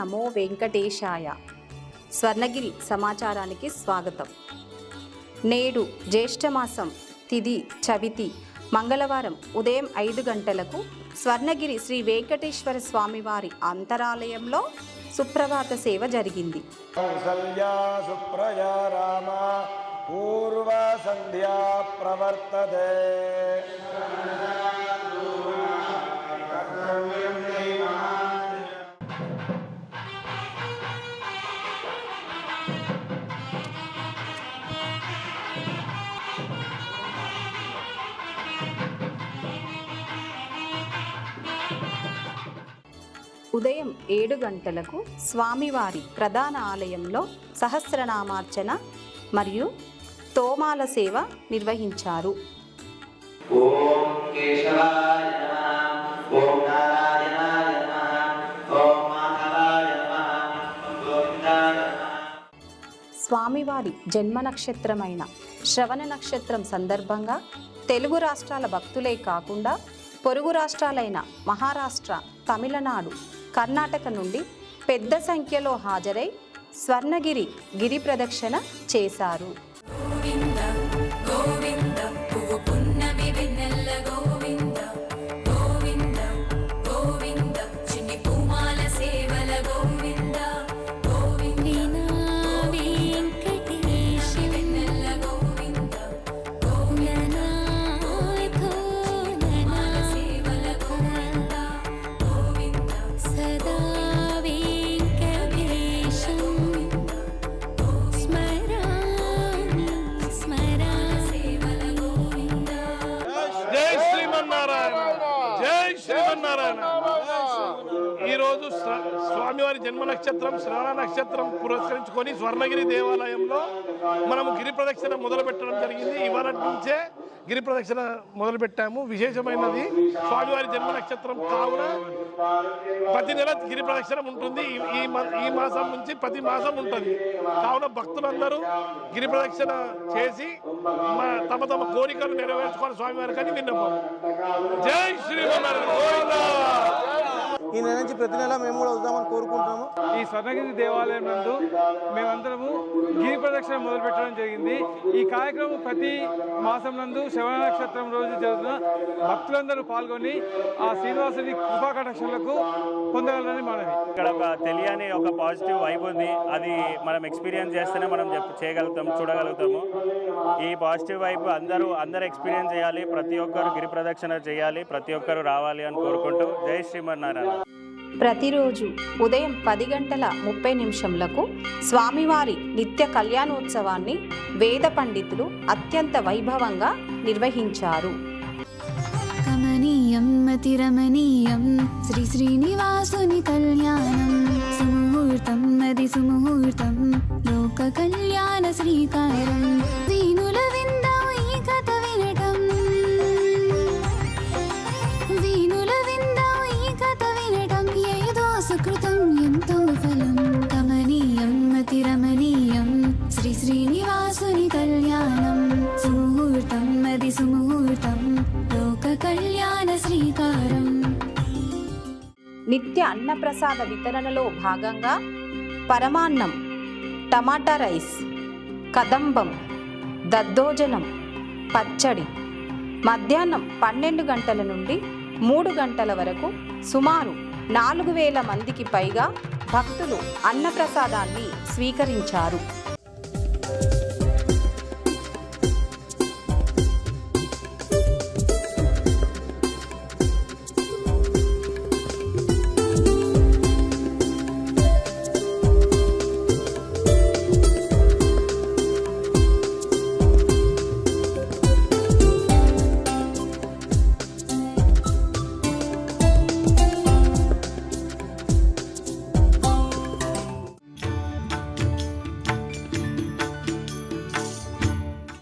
నమో వెంకటేశాయ. స్వర్ణగిరి సమాచారానికి స్వాగతం. నేడు జ్యేష్ఠమాసం తిథి చవితి మంగళవారం ఉదయం 5 గంటలకు స్వర్ణగిరి శ్రీ వెంకటేశ్వర స్వామివారి అంతరాలయంలో సుప్రభాత సేవ జరిగింది. పూర్వ సంధ్యా ప్రవర్తతే. ఉదయం 7 గంటలకు స్వామివారి ప్రధాన ఆలయంలో సహస్రనామార్చన మరియు తోమాల సేవ నిర్వహించారు. ఓం కేశవాయ నమః, ఓం నారాయణాయ నమః, ఓం మాధవాయ నమః, గోవిందాయ నమః. స్వామివారి జన్మ నక్షత్రమైన శ్రవణ నక్షత్రం సందర్భంగా తెలుగు రాష్ట్రాల భక్తులే కాకుండా పొరుగు రాష్ట్రాలైన మహారాష్ట్ర, తమిళనాడు, కర్ణాటక నుండి పెద్ద సంఖ్యలో హాజరై స్వర్ణగిరి గిరి ప్రదక్షిణ చేశారు. ఈరోజు స్వామివారి జన్మ నక్షత్రం శ్రవణ నక్షత్రం పురస్కరించుకొని స్వర్ణగిరి దేవాలయంలో మనము గిరి ప్రదక్షిణ మొదలు పెట్టడం జరిగింది. ఇవాళ నుంచే గిరి ప్రదక్షిణ మొదలు పెట్టాము. విశేషమైనది స్వామివారి జన్మ నక్షత్రం కావున ప్రతి నెల గిరి ప్రదక్షిణ ఉంటుంది. ఈ మాసం నుంచి ప్రతి మాసం ఉంటుంది. కావున భక్తులందరూ గిరి ప్రదక్షిణ చేసి తమ తమ కోరికలు నెరవేర్చుకోవాలి స్వామివారికి అని విన్నపం. జై శ్రీమన్నారాయణ. ఈ నెల నుంచి ప్రతి నెల మేము కూడా వద్దామని కోరుకుంటున్నాము. ఈ స్వర్ణగిరి దేవాలయం నందు మేమందరము గిరి ప్రదక్షిణ మొదలు పెట్టడం జరిగింది. ఈ కార్యక్రమం ప్రతి మాసం నందు శ్రవణ నక్షత్రం రోజు జరుగుతున్న భక్తులందరూ పాల్గొని ఆ శ్రీనివాసుని కృపా కటాక్షాలకు పొందగలరని మనవి. ఇక్కడ ఒక తెలియని ఒక పాజిటివ్ వైబ్ ఉంది. అది మనం ఎక్స్పీరియన్స్ చేస్తేనే మనం చేయగలుగుతాం, చూడగలుగుతాము. ఈ పాజిటివ్ వైబ్ అందరూ ఎక్స్పీరియన్స్ చేయాలి. ప్రతి ఒక్కరు గిరి ప్రదక్షిణ చేయాలి, ప్రతి ఒక్కరు రావాలి అని కోరుకుంటూ జై శ్రీమన్నారాయణ. ప్రతిరోజు ఉదయం 10:30 స్వామివారి నిత్య కళ్యాణోత్సవాన్ని వేద పండితులు అత్యంత వైభవంగా నిర్వహించారు. కమనీయం అతిరమణీయం శ్రీ శ్రీనివాసుని కళ్యాణం సుముహూర్తం అది సుముహూర్తం లోక కళ్యాణ శ్రీకారం వీణుల విందాం ఈ కథ వినటం వీణుల విందాం ఈ కథ వినటం ఏదో సుకృతం ఎంతో ఫలం కమనీయం అతిరమణీయం శ్రీ శ్రీనివాసుని కళ్యాణం సుముహూర్తం అది సుముహూర్తం లోక కళ్యాణ శ్రీకారం. నిత్య అన్నప్రసాద వితరణలో భాగంగా పరమాన్నం, టమాటా రైస్, కదంబం, దద్దోజనం, పచ్చడి మధ్యాహ్నం 12 గంటల నుండి 3 గంటల వరకు సుమారు 4000 మందికి పైగా భక్తులు అన్నప్రసాదాన్ని స్వీకరించారు.